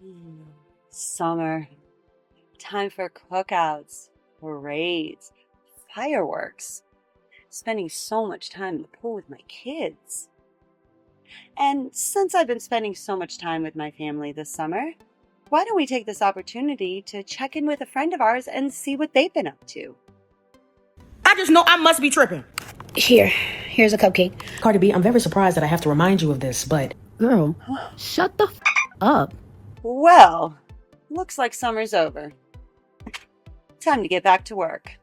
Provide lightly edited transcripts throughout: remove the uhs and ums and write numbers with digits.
Mm, Summer. Time for cookouts, parades, fireworks. Spending so much time in the pool with my kids. And since I've been spending so much time with my family this summer, why don't we take this opportunity to check in with a friend of ours and see what they've been up to? I just know I must be tripping. Here's a cupcake. Cardi B, I'm very surprised that I have to remind you of this, but... Girl, shut the up. Well, looks like summer's over. Time to get back to work.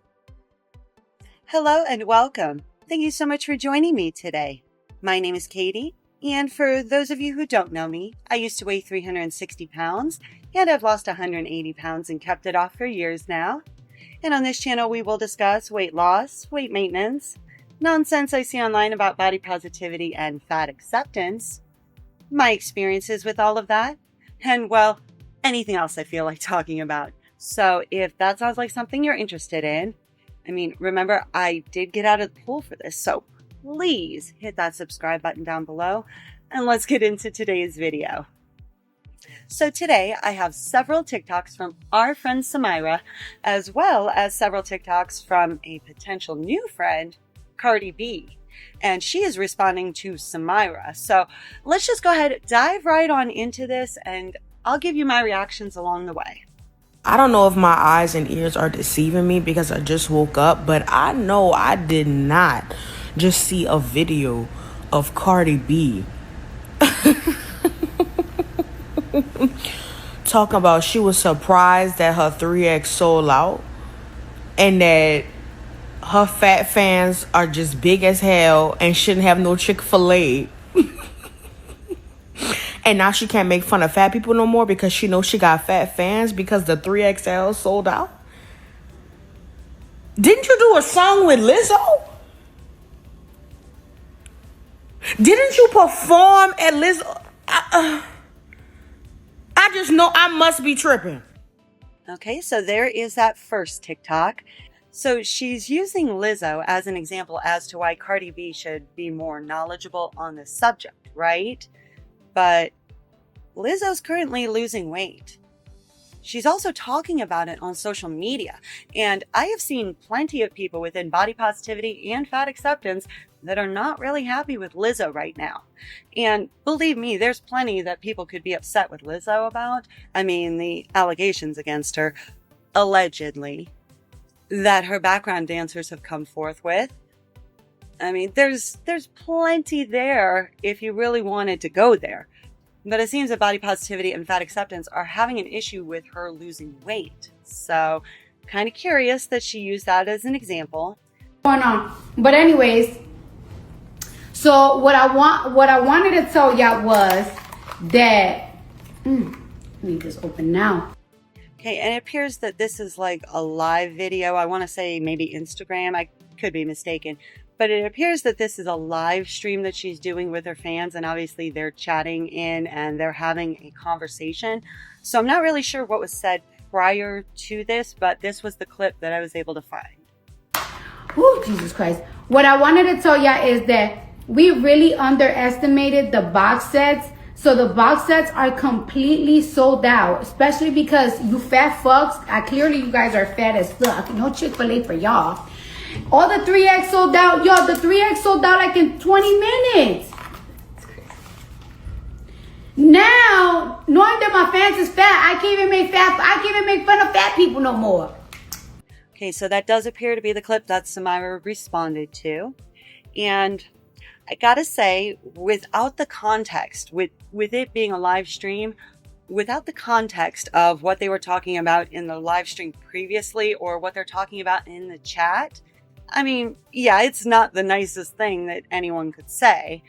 Hello and welcome. Thank you so much for joining me today. My name is Katie, and for those of you who don't know me, I used to weigh 360 pounds, and I've lost 180 pounds and kept it off for years now. And on this channel, we will discuss weight loss, weight maintenance, nonsense I see online about body positivity and fat acceptance, my experiences with all of that, and well, anything else I feel like talking about. So if that sounds like something you're interested in, remember, I did get out of the pool for this, so please hit that subscribe button down below, and let's get into today's video. So today I have several TikToks from our friend Samyra, as well as several TikToks from a potential new friend, Cardi B. And she is responding to Samyra. So let's just go ahead, dive right on into this, and I'll give you my reactions along the way. I don't know if my eyes and ears are deceiving me because I just woke up, but I know I did not just see a video of Cardi B talking about she was surprised that her 3X sold out and that her fat fans are just big as hell and shouldn't have no Chick-fil-A. And now she can't make fun of fat people no more because she knows she got fat fans because the 3XL sold out. Didn't you do a song with Lizzo? Didn't you perform at Lizzo? I just know I must be tripping. Okay, so there is that first TikTok. So she's using Lizzo as an example as to why Cardi B should be more knowledgeable on this subject, right? But Lizzo's currently losing weight. She's also talking about it on social media. And I have seen plenty of people within body positivity and fat acceptance that are not really happy with Lizzo right now. And believe me, there's plenty that people could be upset with Lizzo about. The allegations against her, allegedly, that her background dancers have come forth with. There's plenty there if you really wanted to go there. But it seems that body positivity and fat acceptance are having an issue with her losing weight. So, kind of curious that she used that as an example. Going on. But anyways, so what I wanted to tell y'all was that let me just open now. Okay, and it appears that this is like a live video. I want to say maybe Instagram. I could be mistaken. But it appears that this is a live stream that she's doing with her fans, and obviously they're chatting in and they're having a conversation. So I'm not really sure what was said prior to this, but this was the clip that I was able to find. Oh, Jesus Christ. What I wanted to tell y'all is that we really underestimated the box sets. So the box sets are completely sold out, especially because you fat fucks, clearly you guys are fat as fuck. No Chick-fil-A for y'all. All the 3X sold out. Yo, the 3X sold out like in 20 minutes. Now, knowing that my fans is fat, I can't even make fun of fat people no more. Okay, so that does appear to be the clip that Samira responded to. And I gotta say, without the context, with it being a live stream, without the context of what they were talking about in the live stream previously or what they're talking about in the chat, yeah, it's not the nicest thing that anyone could say,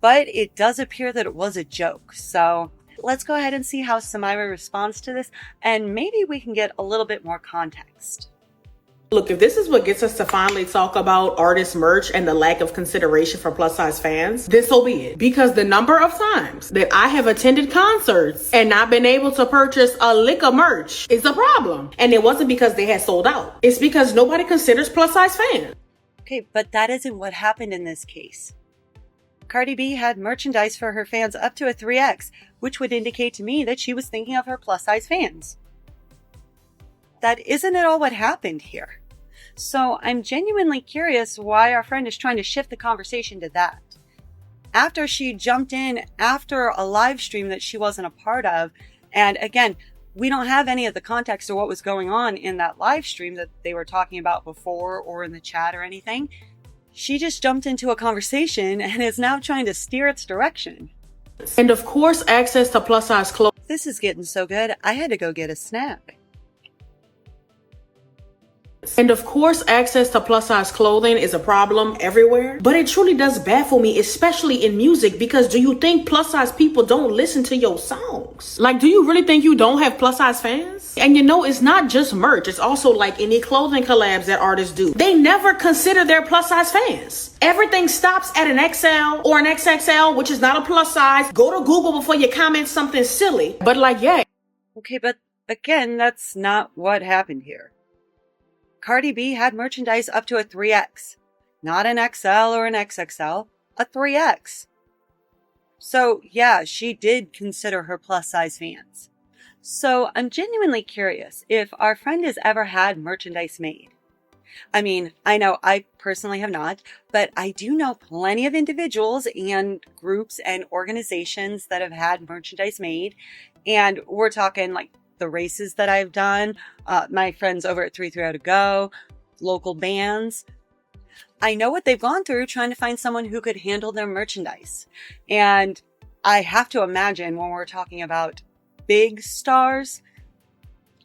but it does appear that it was a joke. So let's go ahead and see how Samyra responds to this, and maybe we can get a little bit more context. Look, if this is what gets us to finally talk about artist merch and the lack of consideration for plus size fans, then so be it. Because the number of times that I have attended concerts and not been able to purchase a lick of merch is a problem. And it wasn't because they had sold out. It's because nobody considers plus size fans. Okay, but that isn't what happened in this case. Cardi B had merchandise for her fans up to a 3X, which would indicate to me that she was thinking of her plus-size fans. That isn't at all what happened here. So I'm genuinely curious why our friend is trying to shift the conversation to that. After she jumped in after a live stream that she wasn't a part of, and again, we don't have any of the context of what was going on in that live stream that they were talking about before or in the chat or anything. She just jumped into a conversation and is now trying to steer its direction. And of course, access to plus size clothes. This is getting so good, I had to go get a snack. And of course, access to plus size clothing is a problem everywhere. But it truly does baffle me, especially in music, because do you think plus size people don't listen to your songs? Like, do you really think you don't have plus size fans? And you know, it's not just merch. It's also like any clothing collabs that artists do. They never consider their plus size fans. Everything stops at an XL or an XXL, which is not a plus size. Go to Google before you comment something silly. But like, yeah. Okay, but again, that's not what happened here. Cardi B had merchandise up to a 3X. Not an XL or an XXL, a 3X. So yeah, she did consider her plus size fans. So I'm genuinely curious if our friend has ever had merchandise made. I mean, I know I personally have not, but I do know plenty of individuals and groups and organizations that have had merchandise made. And we're talking like the races that I've done, my friends over at 330 to Go, local bands. I know what they've gone through trying to find someone who could handle their merchandise. And I have to imagine when we're talking about big stars,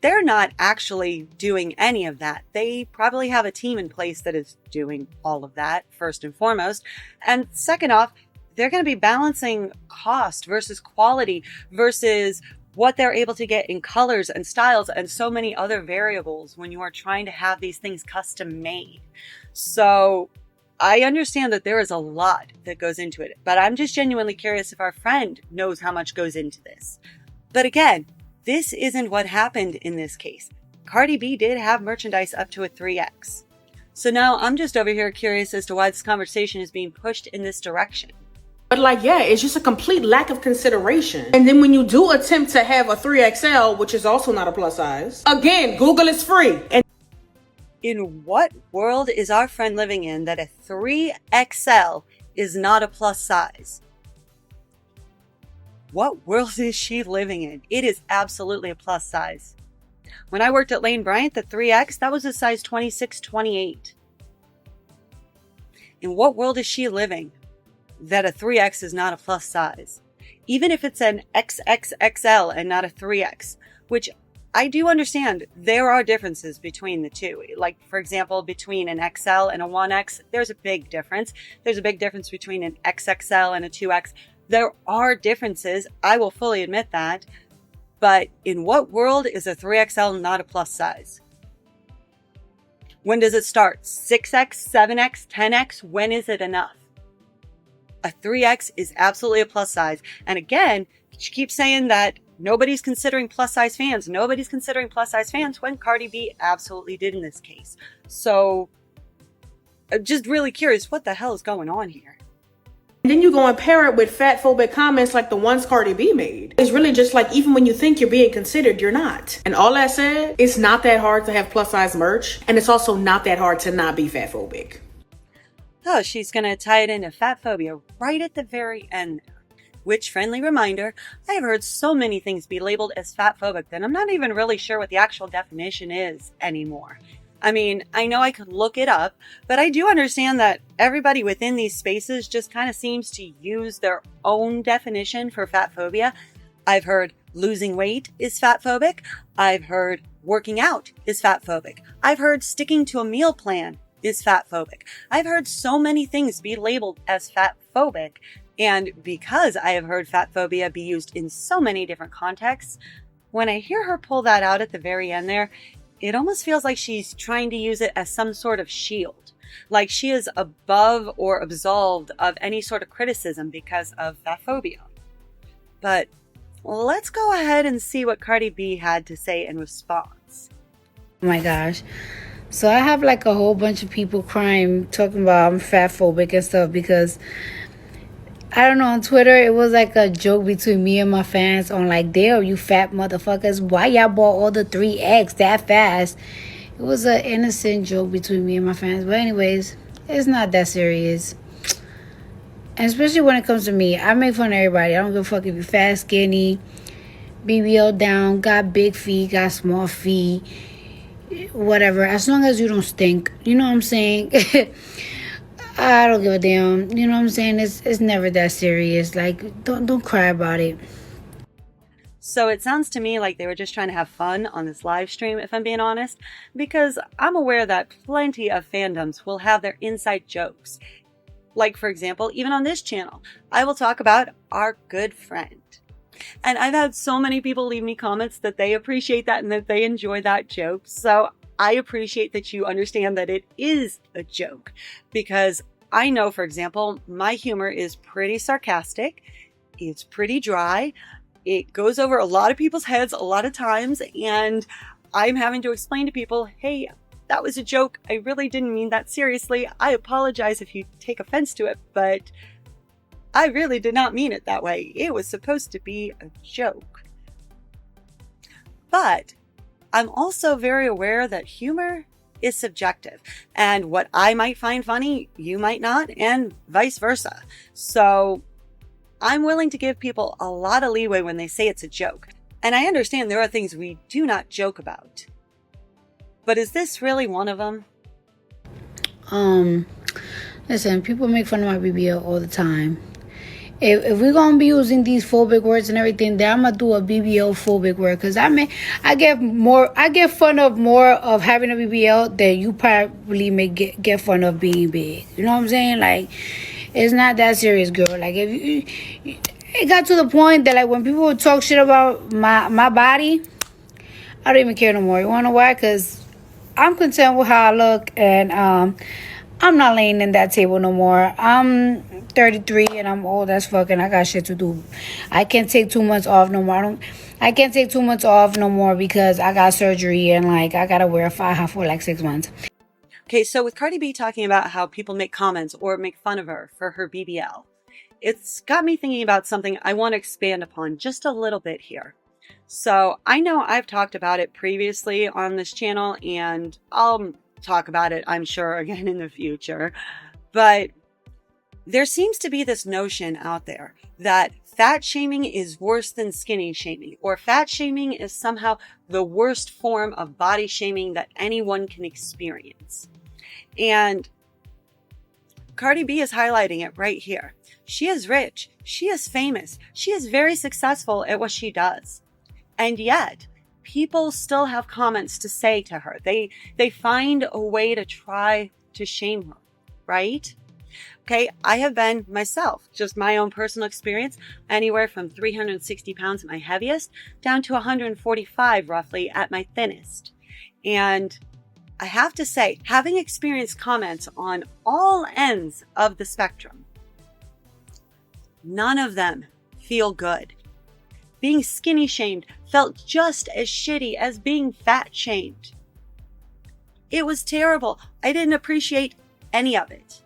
they're not actually doing any of that. They probably have a team in place that is doing all of that, first and foremost. And second off, they're going to be balancing cost versus quality versus what they're able to get in colors and styles and so many other variables when you are trying to have these things custom made. So I understand that there is a lot that goes into it, but I'm just genuinely curious if our friend knows how much goes into this. But again, this isn't what happened in this case. Cardi B did have merchandise up to a 3X. So now I'm just over here curious as to why this conversation is being pushed in this direction. But like, yeah, it's just a complete lack of consideration. And then when you do attempt to have a 3XL, which is also not a plus size, again, Google is free. And in what world is our friend living in that a 3XL is not a plus size? What world is she living in? It is absolutely a plus size. When I worked at Lane Bryant, the 3X, that was a size 26, 28. In what world is she living that a 3X is not a plus size? Even if it's an XXXL and not a 3X, which I do understand there are differences between the two. Like, for example, between an XL and a 1X, there's a big difference. There's a big difference between an XXL and a 2X. There are differences. I will fully admit that. But in what world is a 3XL not a plus size? When does it start? 6X, 7X, 10X? When is it enough? A 3X is absolutely a plus size. And again, she keeps saying that nobody's considering plus size fans. Nobody's considering plus size fans when Cardi B absolutely did in this case. So I'm just really curious what the hell is going on here. And then you go and pair it with fat phobic comments like the ones Cardi B made. It's really just like, even when you think you're being considered, you're not. And all that said, it's not that hard to have plus size merch. And it's also not that hard to not be fat phobic. Oh, she's going to tie it into fat phobia right at the very end. Which, friendly reminder, I have heard so many things be labeled as fat phobic that I'm not even really sure what the actual definition is anymore. I mean, I know I could look it up, but I do understand that everybody within these spaces just kind of seems to use their own definition for fat phobia. I've heard losing weight is fat phobic. I've heard working out is fat phobic. I've heard sticking to a meal plan is fat phobic. I've heard so many things be labeled as fat phobic. And because I have heard fat phobia be used in so many different contexts, when I hear her pull that out at the very end there, it almost feels like she's trying to use it as some sort of shield. Like she is above or absolved of any sort of criticism because of fat phobia. But let's go ahead and see what Cardi B had to say in response. Oh my gosh. So I have like a whole bunch of people crying, talking about I'm fat phobic and stuff because I don't know, on Twitter, it was like a joke between me and my fans on like, damn, you fat motherfuckers, why y'all bought all the 3X that fast? It was an innocent joke between me and my fans. But anyways, it's not that serious. And especially when it comes to me, I make fun of everybody. I don't give a fuck if you're fat, skinny, BBL down, got big feet, got small feet, whatever. As long as you don't stink. You know what I'm saying? I don't give a damn. You know what I'm saying? It's never that serious. Like, don't cry about it. So it sounds to me like they were just trying to have fun on this live stream, if I'm being honest, because I'm aware that plenty of fandoms will have their inside jokes. Like, for example, even on this channel, I will talk about our good friend. And I've had so many people leave me comments that they appreciate that and that they enjoy that joke. So I appreciate that you understand that it is a joke, because I know, for example, my humor is pretty sarcastic. It's pretty dry. It goes over a lot of people's heads a lot of times, and I'm having to explain to people, hey, that was a joke. I really didn't mean that seriously. I apologize if you take offense to it, but I really did not mean it that way. It was supposed to be a joke. But I'm also very aware that humor is subjective, and what I might find funny, you might not, and vice versa. So I'm willing to give people a lot of leeway when they say it's a joke. And I understand there are things we do not joke about. But is this really one of them? Listen, people make fun of my BBL all the time. If we're gonna be using these phobic words and everything, then I'm gonna do a BBL phobic word. Cause I get fun of more of having a BBL than you probably may get fun of being big. You know what I'm saying? Like, it's not that serious, girl. Like, if you it got to the point that, like, when people would talk shit about my body, I don't even care no more. You wanna know why? Cause I'm content with how I look, and I'm not laying in that table no more. I'm 33 and I'm old as fuck, and I got shit to do. I can't take 2 months off no more. I can't take 2 months off no more because I got surgery, and like I gotta wear a faja for like 6 months. Okay, so with Cardi B talking about how people make comments or make fun of her for her BBL, it's got me thinking about something I want to expand upon just a little bit here. So I know I've talked about it previously on this channel, and I'll talk about it, I'm sure, again in the future. But there seems to be this notion out there that fat shaming is worse than skinny shaming, or fat shaming is somehow the worst form of body shaming that anyone can experience. And Cardi B is highlighting it right here. She is rich. She is famous. She is very successful at what she does. And yet, people still have comments to say to her. They find a way to try to shame her, right? Okay, I have been myself, just my own personal experience, anywhere from 360 pounds at my heaviest down to 145 roughly at my thinnest. And I have to say, having experienced comments on all ends of the spectrum, none of them feel good. Being skinny shamed felt just as shitty as being fat shamed. It was terrible. I didn't appreciate any of it.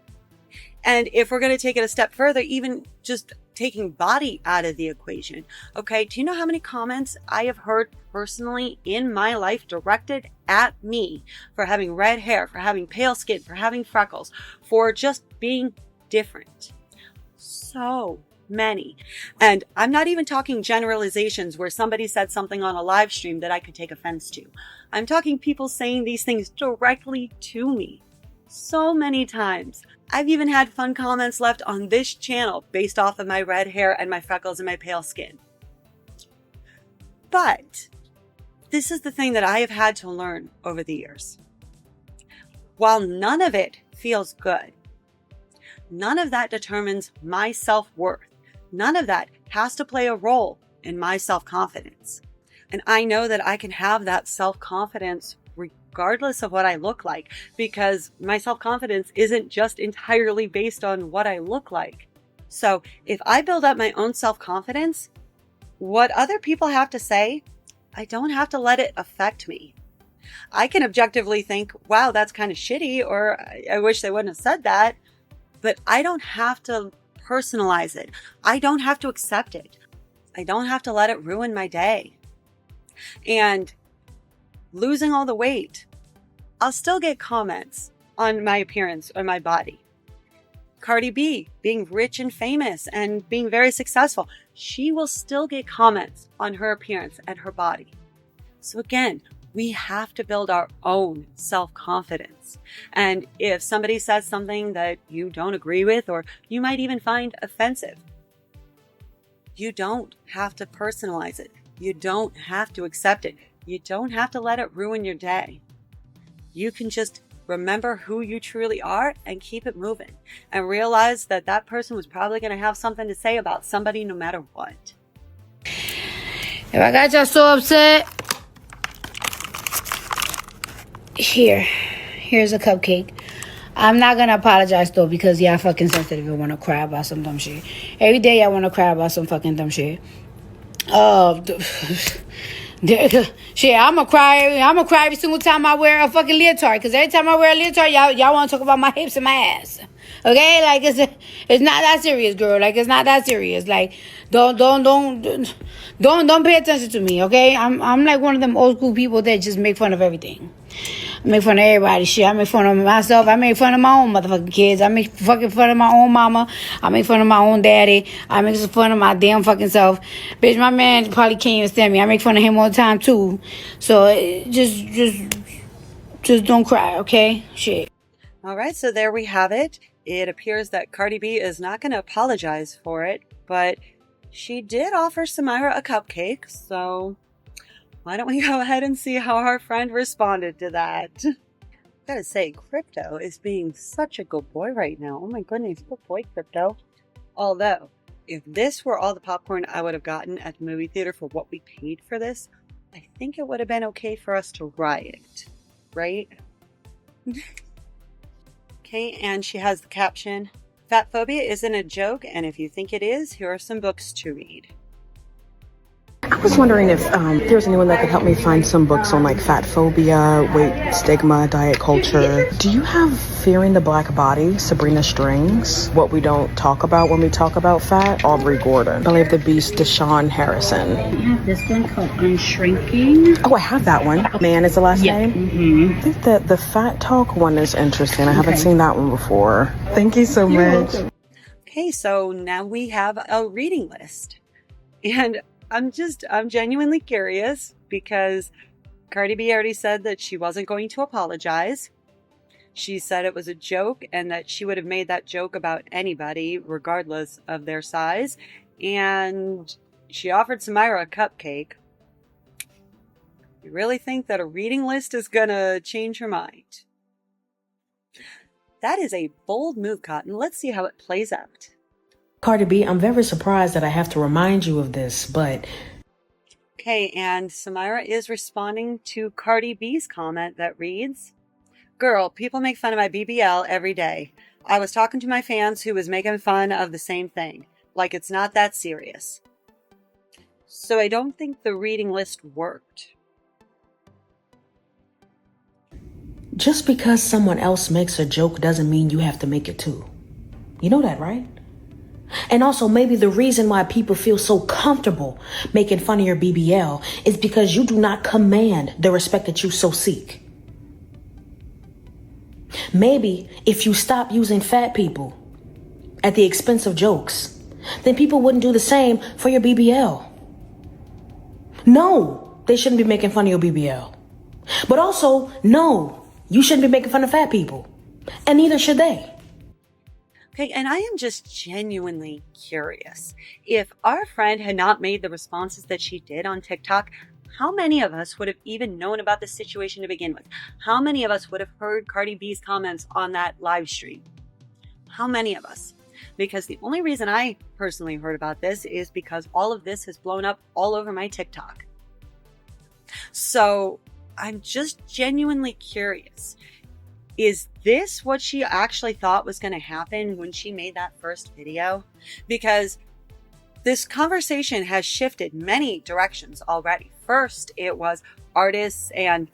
And if we're going to take it a step further, even just taking body out of the equation, okay, do you know how many comments I have heard personally in my life directed at me for having red hair, for having pale skin, for having freckles, for just being different? So many. And I'm not even talking generalizations where somebody said something on a live stream that I could take offense to. I'm talking people saying these things directly to me. So many times. I've even had fun comments left on this channel based off of my red hair and my freckles and my pale skin. But this is the thing that I have had to learn over the years. While none of it feels good, none of that determines my self-worth. None of that has to play a role in my self-confidence. And I know that I can have that self-confidence regardless of what I look like, because my self-confidence isn't just entirely based on what I look like. So if I build up my own self-confidence, what other people have to say, I don't have to let it affect me. I can objectively think, wow, that's kind of shitty, or I wish they wouldn't have said that, but I don't have to personalize it. I don't have to accept it. I don't have to let it ruin my day. And losing all the weight, I'll still get comments on my appearance or my body. Cardi B, being rich and famous and being very successful, she will still get comments on her appearance and her body. So again, we have to build our own self-confidence. And if somebody says something that you don't agree with, or you might even find offensive, you don't have to personalize it. You don't have to accept it. You don't have to let it ruin your day. You can just remember who you truly are and keep it moving, and realize that that person was probably going to have something to say about somebody no matter what. If I got y'all so upset, here's a cupcake. I'm not gonna apologize though, because y'all fucking sensitive and wanna cry about some dumb shit. Every day y'all wanna cry about some fucking dumb shit. Shit, I'ma cry every single time I wear a fucking leotard. Cause every time I wear a leotard, y'all wanna talk about my hips and my ass. Okay? Like, it's not that serious, girl. Like, it's not that serious. Like, don't pay attention to me, okay? I'm like one of them old school people that just make fun of everything. I make fun of everybody. Shit, I make fun of myself. I make fun of my own motherfucking kids. I make fucking fun of my own mama. I make fun of my own daddy. I make fun of my damn fucking self. Bitch, my man probably can't even stand me. I make fun of him all the time too. So just don't cry, okay? Shit. All right, so there we have it. It appears that Cardi B is not going to apologize for it, but she did offer Samyra a cupcake, so why don't we go ahead and see how our friend responded to that? Gotta say, Crypto is being such a good boy right now. Oh my goodness, good boy, Crypto. Although, if this were all the popcorn I would have gotten at the movie theater for what we paid for this, I think it would have been okay for us to riot, right? Okay, and she has the caption, "Fat phobia isn't a joke, and if you think it is, here are some books to read." I was wondering if there's anyone that could help me find some books on like fat phobia, weight stigma, diet culture. Do you have Fearing the Black Body, Sabrina Strings, What We Don't Talk About When We Talk About Fat, Aubrey Gordon, Belly of the Beast, Deshaun Harrison? I have this one called Unshrinking. Oh, I have that one. Man is the last name? Mm-hmm. I think that the Fat Talk one is interesting. I haven't seen that one before. Thank you so much. Okay, so now we have a reading list. And I'm genuinely curious, because Cardi B already said that she wasn't going to apologize. She said it was a joke and that she would have made that joke about anybody, regardless of their size. And she offered Samyra a cupcake. You really think that a reading list is gonna change her mind? That is a bold move, Cotton. Let's see how it plays out. Cardi B, I'm very surprised that I have to remind you of this, but... Okay, and Samyra is responding to Cardi B's comment that reads, "Girl, people make fun of my BBL every day. I was talking to my fans who was making fun of the same thing. Like, it's not that serious." So I don't think the reading list worked. Just because someone else makes a joke doesn't mean you have to make it too. You know that, right? And also, maybe the reason why people feel so comfortable making fun of your BBL is because you do not command the respect that you so seek. Maybe if you stop using fat people at the expense of jokes, then people wouldn't do the same for your BBL. No, they shouldn't be making fun of your BBL. But also, no, you shouldn't be making fun of fat people. And neither should they. Okay, and I am just genuinely curious. If our friend had not made the responses that she did on TikTok, how many of us would have even known about this situation to begin with? How many of us would have heard Cardi B's comments on that live stream? How many of us? Because the only reason I personally heard about this is because all of this has blown up all over my TikTok. So I'm just genuinely curious. Is this what she actually thought was going to happen when she made that first video? Because this conversation has shifted many directions already. First, it was artists and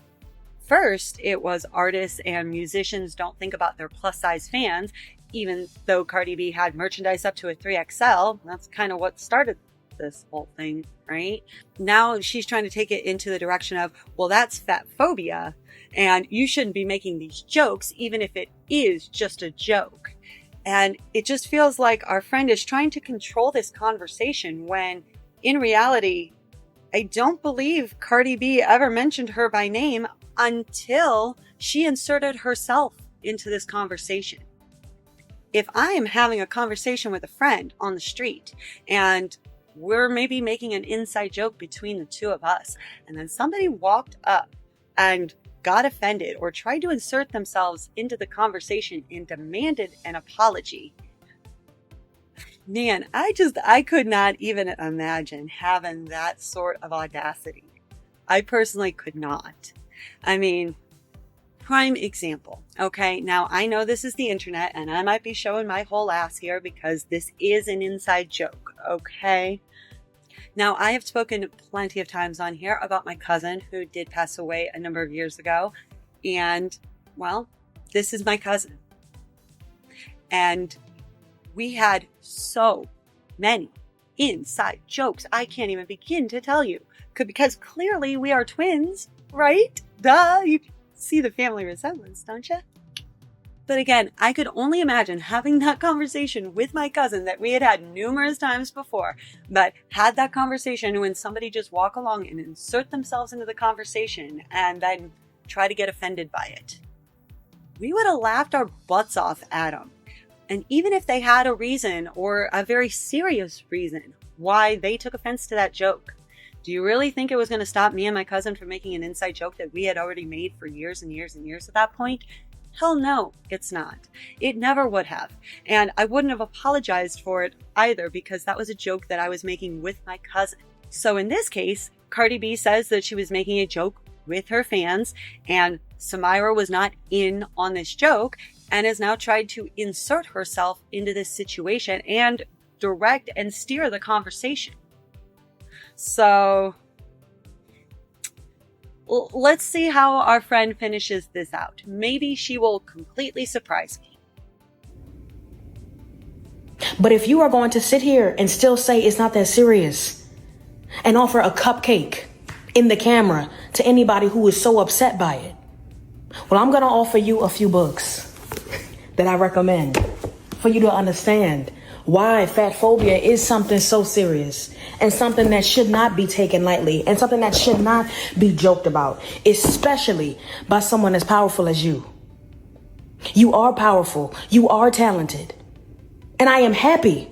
musicians don't think about their plus size fans. even though Cardi B had merchandise up to a 3XL. That's kind of what started this whole thing, right? Now she's trying to take it into the direction of, well, that's fat phobia, and you shouldn't be making these jokes, even if it is just a joke. And it just feels like our friend is trying to control this conversation when, in reality, I don't believe Cardi B ever mentioned her by name until she inserted herself into this conversation. If I am having a conversation with a friend on the street and we're maybe making an inside joke between the two of us, and then somebody walked up and got offended or tried to insert themselves into the conversation and demanded an apology, man, I could not even imagine having that sort of audacity. I personally could not. I mean, prime example. Okay, now I know this is the internet and I might be showing my whole ass here because this is an inside joke. Okay. Now, I have spoken plenty of times on here about my cousin who did pass away a number of years ago. And, well, this is my cousin. And we had so many inside jokes. I can't even begin to tell you. Because clearly we are twins, right? Duh, you see the family resemblance, don't you? But again, I could only imagine having that conversation with my cousin that we had had numerous times before, but had that conversation when somebody just walk along and insert themselves into the conversation and then try to get offended by it. We would have laughed our butts off at them. And even if they had a reason or a very serious reason why they took offense to that joke, do you really think it was going to stop me and my cousin from making an inside joke that we had already made for years and years and years at that point? Hell no, it's not. It never would have. And I wouldn't have apologized for it either because that was a joke that I was making with my cousin. So in this case, Cardi B says that she was making a joke with her fans and Samyra was not in on this joke and has now tried to insert herself into this situation and direct and steer the conversation. So let's see how our friend finishes this out. Maybe she will completely surprise me. But if you are going to sit here and still say it's not that serious and offer a cupcake in the camera to anybody who is so upset by it, well, I'm going to offer you a few books that I recommend for you to understand why fat phobia is something so serious and something that should not be taken lightly and something that should not be joked about, especially by someone as powerful as you. You are powerful. You are talented. And I am happy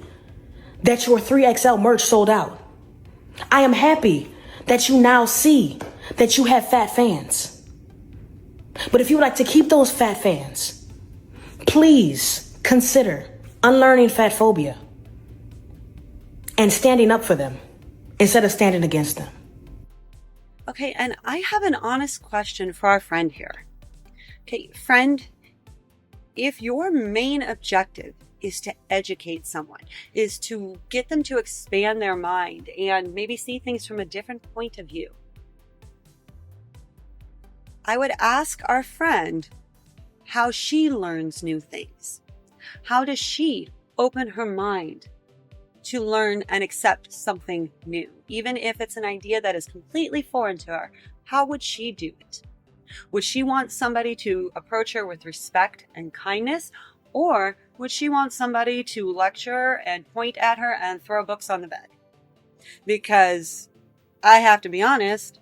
that your 3XL merch sold out. I am happy that you now see that you have fat fans. But if you would like to keep those fat fans, please consider unlearning fat phobia and standing up for them instead of standing against them. Okay, and I have an honest question for our friend here. Okay, friend, if your main objective is to educate someone, is to get them to expand their mind and maybe see things from a different point of view, I would ask our friend how she learns new things. How does she open her mind to learn and accept something new? Even if it's an idea that is completely foreign to her, how would she do it? Would she want somebody to approach her with respect and kindness? Or would she want somebody to lecture and point at her and throw books on the bed? Because I have to be honest,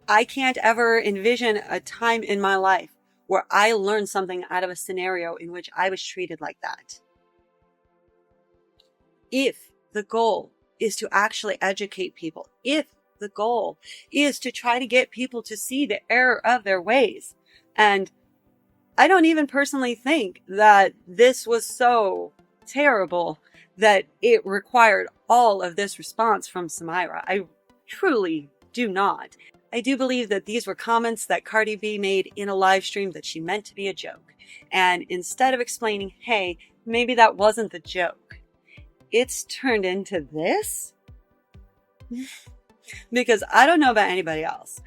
I can't ever envision a time in my life where I learned something out of a scenario in which I was treated like that. If the goal is to actually educate people, if the goal is to try to get people to see the error of their ways, and I don't even personally think that this was so terrible that it required all of this response from Samyra. I truly do not. I do believe that these were comments that Cardi B made in a live stream that she meant to be a joke. And instead of explaining, hey, maybe that wasn't the joke, it's turned into this? Because I don't know about anybody else,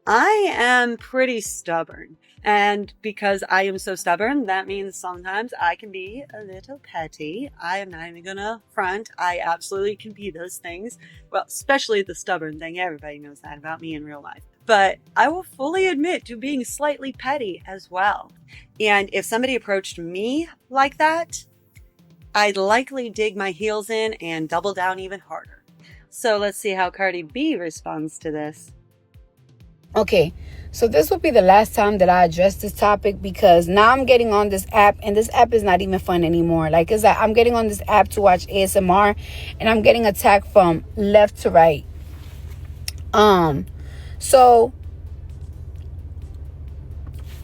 I am pretty stubborn. And because I am so stubborn, that means sometimes I can be a little petty. I am not even gonna front. I absolutely can be those things. Well, especially the stubborn thing. Everybody knows that about me in real life. But I will fully admit to being slightly petty as well. And if somebody approached me like that, I'd likely dig my heels in and double down even harder. So let's see how Cardi B responds to this. Okay, so this will be the last time that I address this topic, because now I'm getting on this app, and this app is not even fun anymore. Like, it's like I'm getting on this app to watch ASMR, and I'm getting attacked from left to right. So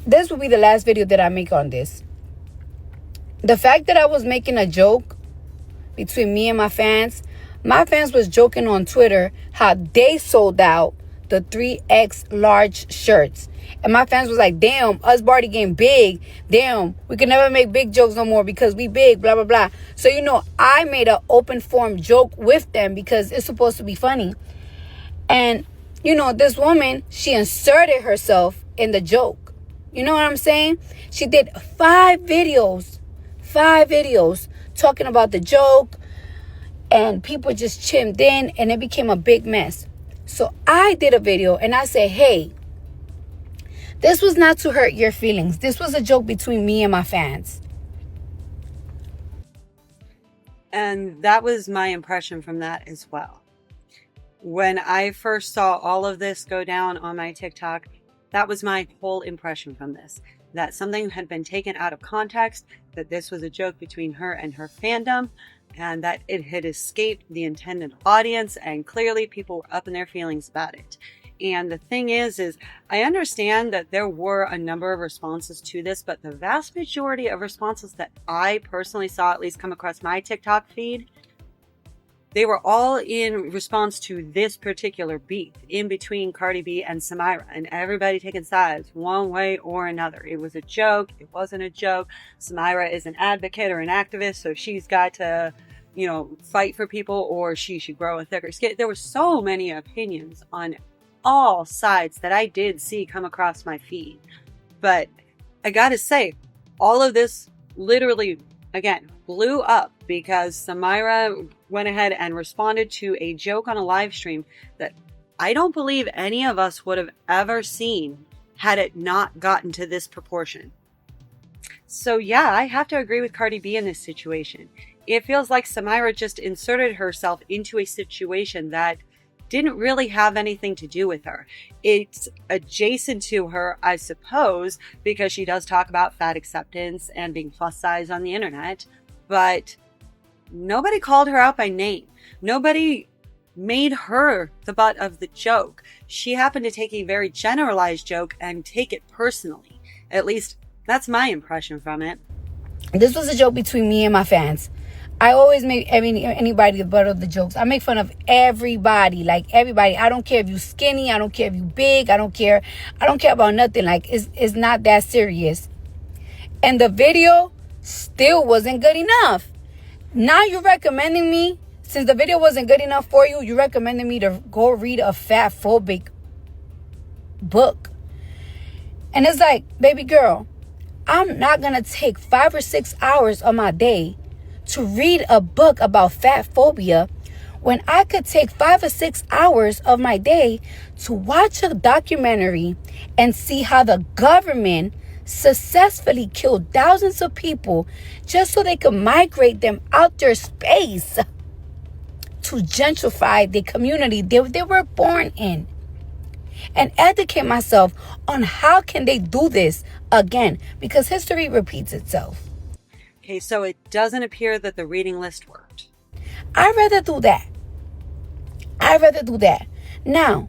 this will be the last video that I make on this. The fact that I was making a joke between me and my fans was joking on Twitter how they sold out the 3X large shirts. And my fans was like, damn, us already getting big. Damn, we can never make big jokes no more because we big, blah, blah, blah. So, I made an open form joke with them because it's supposed to be funny. And, this woman, she inserted herself in the joke. You know what I'm saying? She did 5 videos talking about the joke. And people just chimed in, and it became a big mess. So I did a video and I said, hey, this was not to hurt your feelings. This was a joke between me and my fans. And that was my impression from that as well. When I first saw all of this go down on my TikTok, that was my whole impression from this. That something had been taken out of context, that this was a joke between her and her fandom, and that it had escaped the intended audience, and clearly people were up in their feelings about it. And the thing is I understand that there were a number of responses to this, but the vast majority of responses that I personally saw, at least come across my TikTok feed, they were all in response to this particular beef in between Cardi B and Samyra, and everybody taking sides one way or another. It was a joke. It wasn't a joke. Samyra is an advocate or an activist, so she's got to, fight for people, or she should grow a thicker skin. There were so many opinions on all sides that I did see come across my feed. But I gotta say, all of this literally, again, blew up because Samyra went ahead and responded to a joke on a live stream that I don't believe any of us would have ever seen had it not gotten to this proportion. So yeah, I have to agree with Cardi B in this situation. It feels like Samyra just inserted herself into a situation that didn't really have anything to do with her. It's adjacent to her, I suppose, because she does talk about fat acceptance and being plus size on the internet, but nobody called her out by name. Nobody made her the butt of the joke. She happened to take a very generalized joke and take it personally. At least that's my impression from it. This was a joke between me and my fans. I always make anybody the butt of the jokes. I make fun of everybody, like everybody. I don't care if you skinny. I don't care if you big. I don't care about nothing. Like, it's not that serious. And the video still wasn't good enough. Now you're recommending me, since the video wasn't good enough for you, you're recommending me to go read a fat phobic book. And it's like, baby girl, I'm not going to take 5 or 6 hours of my day to read a book about fat phobia when I could take 5 or 6 hours of my day to watch a documentary and see how the government successfully killed thousands of people just so they could migrate them out their space to gentrify the community they were born in, and educate myself on how can they do this again, because history repeats itself. Okay, so it doesn't appear that the reading list worked. I'd rather do that. Now,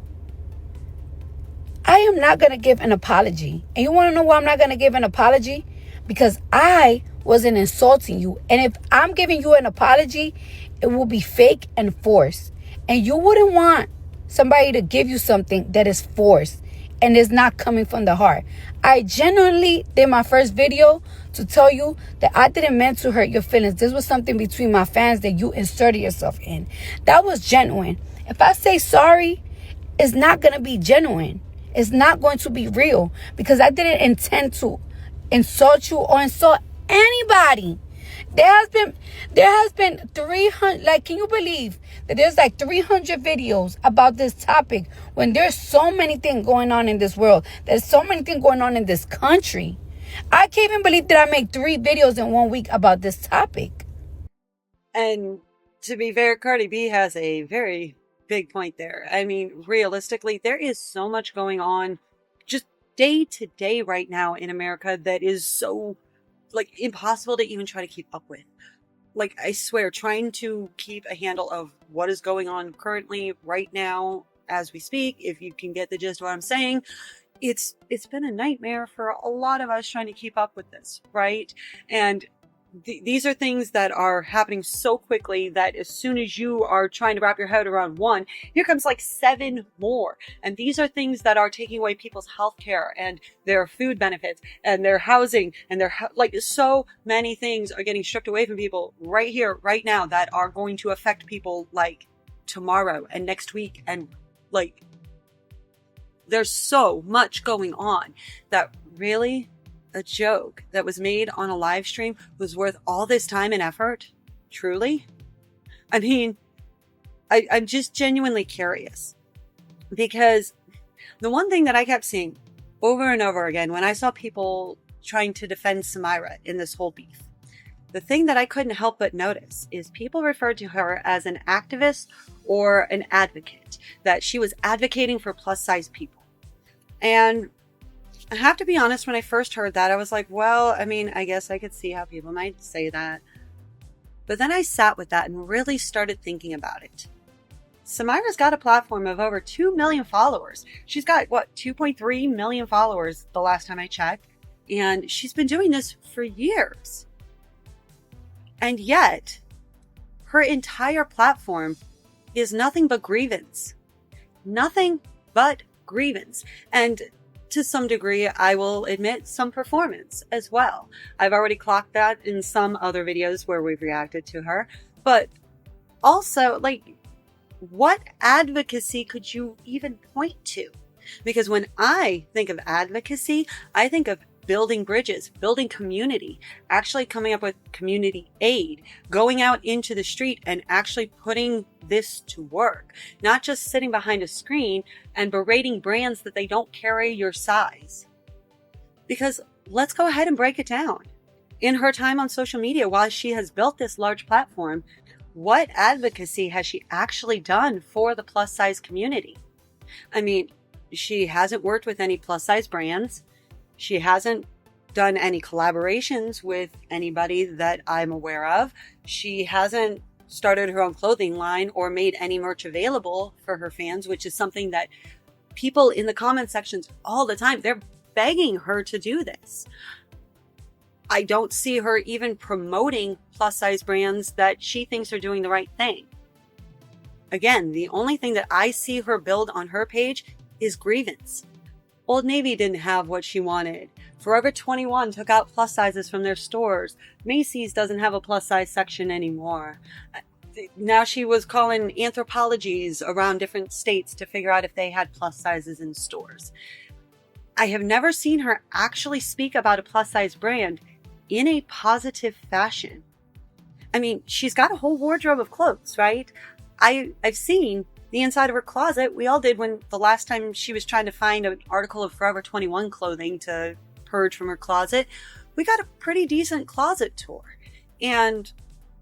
I am not going to give an apology. And you want to know why I'm not going to give an apology? Because I wasn't insulting you. And if I'm giving you an apology, it will be fake and forced. And you wouldn't want somebody to give you something that is forced and is not coming from the heart. I genuinely did my first video to tell you that I didn't mean to hurt your feelings. This was something between my fans that you inserted yourself in. That was genuine. If I say sorry, it's not going to be genuine. It's not going to be real, because I didn't intend to insult you or insult anybody. There has been 300, like, can you believe that there's like 300 videos about this topic when there's so many things going on in this world? There's so many things going on in this country. I can't even believe that I made 3 videos in 1 week about this topic. And to be fair, Cardi B has a very big point there. I mean, realistically, there is so much going on just day to day right now in America that is so, like, impossible to even try to keep up with. Like, I swear, trying to keep a handle of what is going on currently right now as we speak, if you can get the gist of what I'm saying, it's been a nightmare for a lot of us trying to keep up with this, right? And these are things that are happening so quickly that as soon as you are trying to wrap your head around one, here comes like 7 more. And these are things that are taking away people's health care and their food benefits and their housing and their, like, so many things are getting stripped away from people right here, right now, that are going to affect people like tomorrow and next week. And like, there's so much going on that really, a joke that was made on a live stream was worth all this time and effort? Truly? I mean, I'm just genuinely curious, because the one thing that I kept seeing over and over again when I saw people trying to defend Samyra in this whole beef, the thing that I couldn't help but notice is people referred to her as an activist or an advocate, that she was advocating for plus size people. And I have to be honest, when I first heard that, I was like, well, I mean, I guess I could see how people might say that. But then I sat with that and really started thinking about it. Samyra's got a platform of over 2 million followers. She's got, 2.3 million followers the last time I checked. And she's been doing this for years. And yet, her entire platform is nothing but grievance. Nothing but grievance. And to some degree, I will admit, some performance as well. I've already clocked that in some other videos where we've reacted to her. But also, like, what advocacy could you even point to? Because when I think of advocacy, I think of building bridges, building community, actually coming up with community aid, going out into the street and actually putting this to work, not just sitting behind a screen and berating brands that they don't carry your size. Because let's go ahead and break it down. In her time on social media, while she has built this large platform, what advocacy has she actually done for the plus size community? I mean, she hasn't worked with any plus size brands. She hasn't done any collaborations with anybody that I'm aware of. She hasn't started her own clothing line or made any merch available for her fans, which is something that people in the comment sections all the time, they're begging her to do this. I don't see her even promoting plus size brands that she thinks are doing the right thing. Again, the only thing that I see her build on her page is grievance. Old Navy didn't have what she wanted. Forever 21 took out plus sizes from their stores. Macy's doesn't have a plus size section anymore. Now she was calling anthropologies around different states to figure out if they had plus sizes in stores. I have never seen her actually speak about a plus size brand in a positive fashion. I mean, she's got a whole wardrobe of clothes, right? I've seen the inside of her closet. We all did when the last time she was trying to find an article of Forever 21 clothing to purge from her closet. We got a pretty decent closet tour. And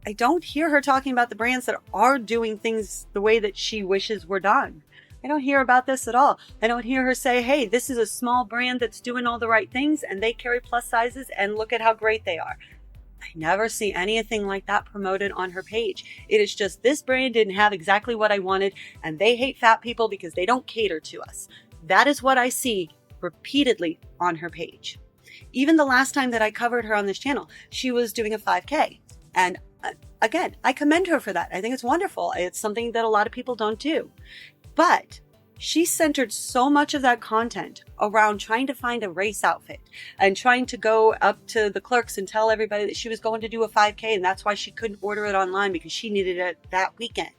I don't hear her talking about the brands that are doing things the way that she wishes were done. I don't hear about this at all. I don't hear her say, hey, this is a small brand that's doing all the right things and they carry plus sizes and look at how great they are. I never see anything like that promoted on her page. It is just, this brand didn't have exactly what I wanted and they hate fat people because they don't cater to us. That is what I see repeatedly on her page. Even the last time that I covered her on this channel, she was doing a 5K. And again, I commend her for that. I think it's wonderful. It's something that a lot of people don't do. But she centered so much of that content around trying to find a race outfit and trying to go up to the clerks and tell everybody that she was going to do a 5K and that's why she couldn't order it online because she needed it that weekend.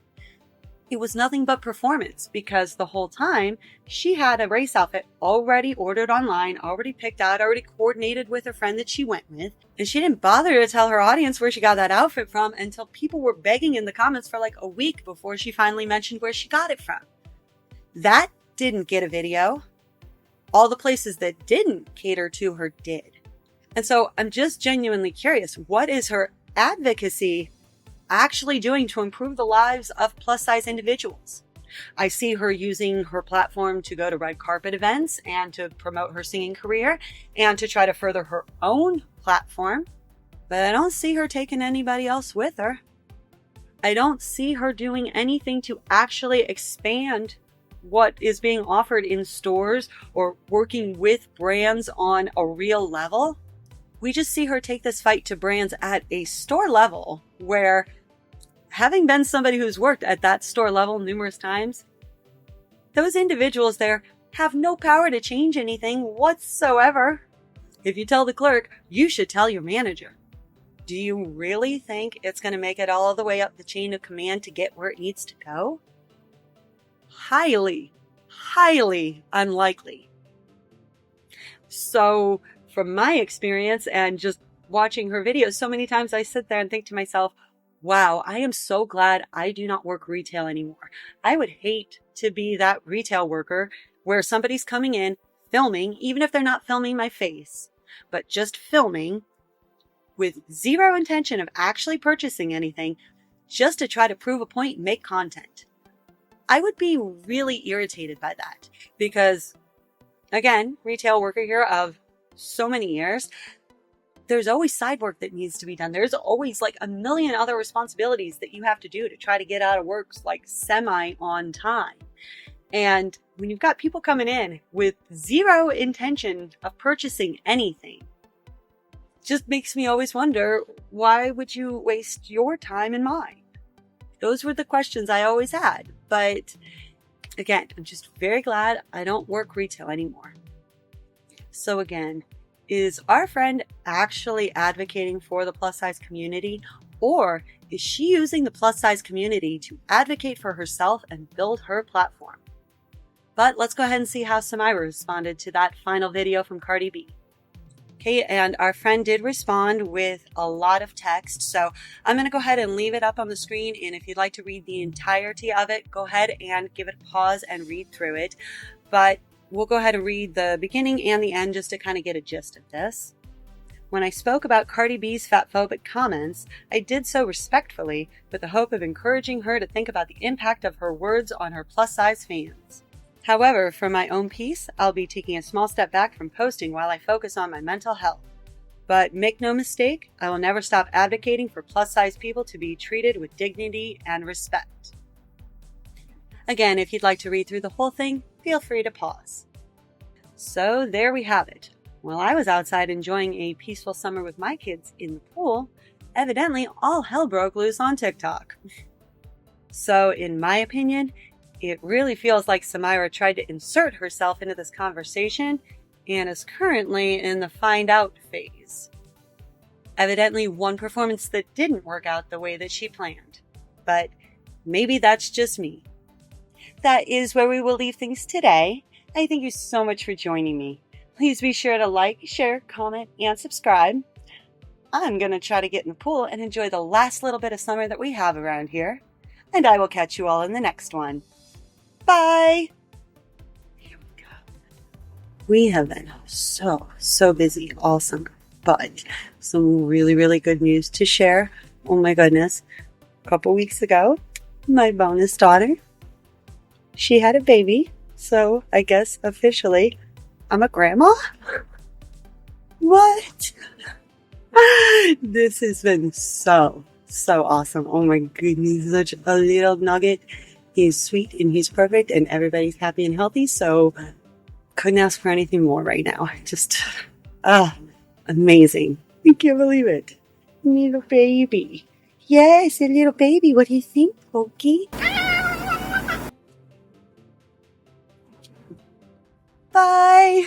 it was nothing but performance, because the whole time she had a race outfit already ordered online, already picked out, already coordinated with her friend that she went with. And she didn't bother to tell her audience where she got that outfit from until people were begging in the comments for like a week before she finally mentioned where she got it from. That didn't get a video. All the places that didn't cater to her did. And so I'm just genuinely curious, what is her advocacy actually doing to improve the lives of plus size individuals? I see her using her platform to go to red carpet events and to promote her singing career and to try to further her own platform, but I don't see her taking anybody else with her. I don't see her doing anything to actually expand what is being offered in stores or working with brands on a real level. We just see her take this fight to brands at a store level, where, having been somebody who's worked at that store level numerous times, those individuals there have no power to change anything whatsoever. If you tell the clerk, you should tell your manager. Do you really think it's going to make it all the way up the chain of command to get where it needs to go? Highly, highly unlikely. So, from my experience and just watching her videos, so many times I sit there and think to myself, wow, I am so glad I do not work retail anymore. I would hate to be that retail worker where somebody's coming in, filming, even if they're not filming my face, but just filming with zero intention of actually purchasing anything, just to try to prove a point and make content. I would be really irritated by that because, again, retail worker here of so many years, there's always side work that needs to be done. There's always like a million other responsibilities that you have to do to try to get out of work like semi on time. And when you've got people coming in with zero intention of purchasing anything, just makes me always wonder, why would you waste your time and mine? Those were the questions I always had. But again, I'm just very glad I don't work retail anymore. So again, is our friend actually advocating for the plus size community, or is she using the plus size community to advocate for herself and build her platform? But let's go ahead and see how Samyra responded to that final video from Cardi B. Okay, and our friend did respond with a lot of text, so I'm going to go ahead and leave it up on the screen, and if you'd like to read the entirety of it, go ahead and give it a pause and read through it. But we'll go ahead and read the beginning and the end just to kind of get a gist of this. When I spoke about Cardi B's fatphobic comments, I did so respectfully with the hope of encouraging her to think about the impact of her words on her plus-size fans. However, for my own peace, I'll be taking a small step back from posting while I focus on my mental health. But make no mistake, I will never stop advocating for plus-size people to be treated with dignity and respect. Again, if you'd like to read through the whole thing, feel free to pause. So there we have it. While I was outside enjoying a peaceful summer with my kids in the pool, evidently all hell broke loose on TikTok. So in my opinion, it really feels like Samyra tried to insert herself into this conversation and is currently in the find out phase. Evidently one performance that didn't work out the way that she planned. But maybe that's just me. That is where we will leave things today. I thank you so much for joining me. Please be sure to like, share, comment, and subscribe. I'm going to try to get in the pool and enjoy the last little bit of summer that we have around here. And I will catch you all in the next one. Bye! Here we go. We have been so busy all summer, but some really good news to share. Oh my goodness. A couple weeks ago, my bonus daughter, she had a baby. So I guess officially I'm a grandma? What? This has been so awesome. Oh my goodness, such a little nugget. He's sweet and he's perfect and everybody's happy and healthy. So couldn't ask for anything more right now. Just, amazing. I can't believe it. Little baby. Yes, a little baby. What do you think, Pokey? Bye.